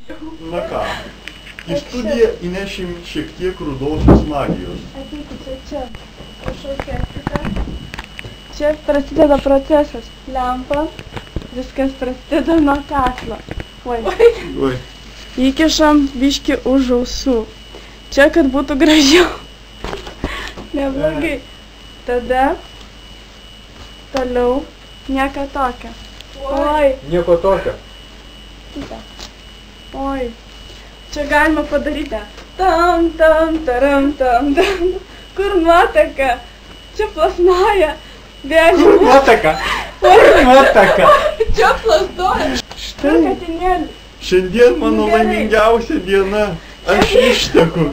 Na ką, į studiją įnešim šiek tiek rudosios magijos. Ateikite čia, prašau kepkite. Čia prasideda procesas. Lempa, viskas prasideda nuo kaklo. Oi. Įkišam biškį už ausų. Čia, kad būtų gražiau. Neblogai. Tada, toliau, nieko tokio. Oi. Nieko tokio. Oi. Čia galima padaryti. Tam, tam, taram, tam, tam. Kur nuotaka? Čia plasnoja. Vėliau. Nuotaka. Nuotaka. Čia plasnoja. Štai. Katinėlį. Šiandien mano laimingiausia diena. Aš išteku.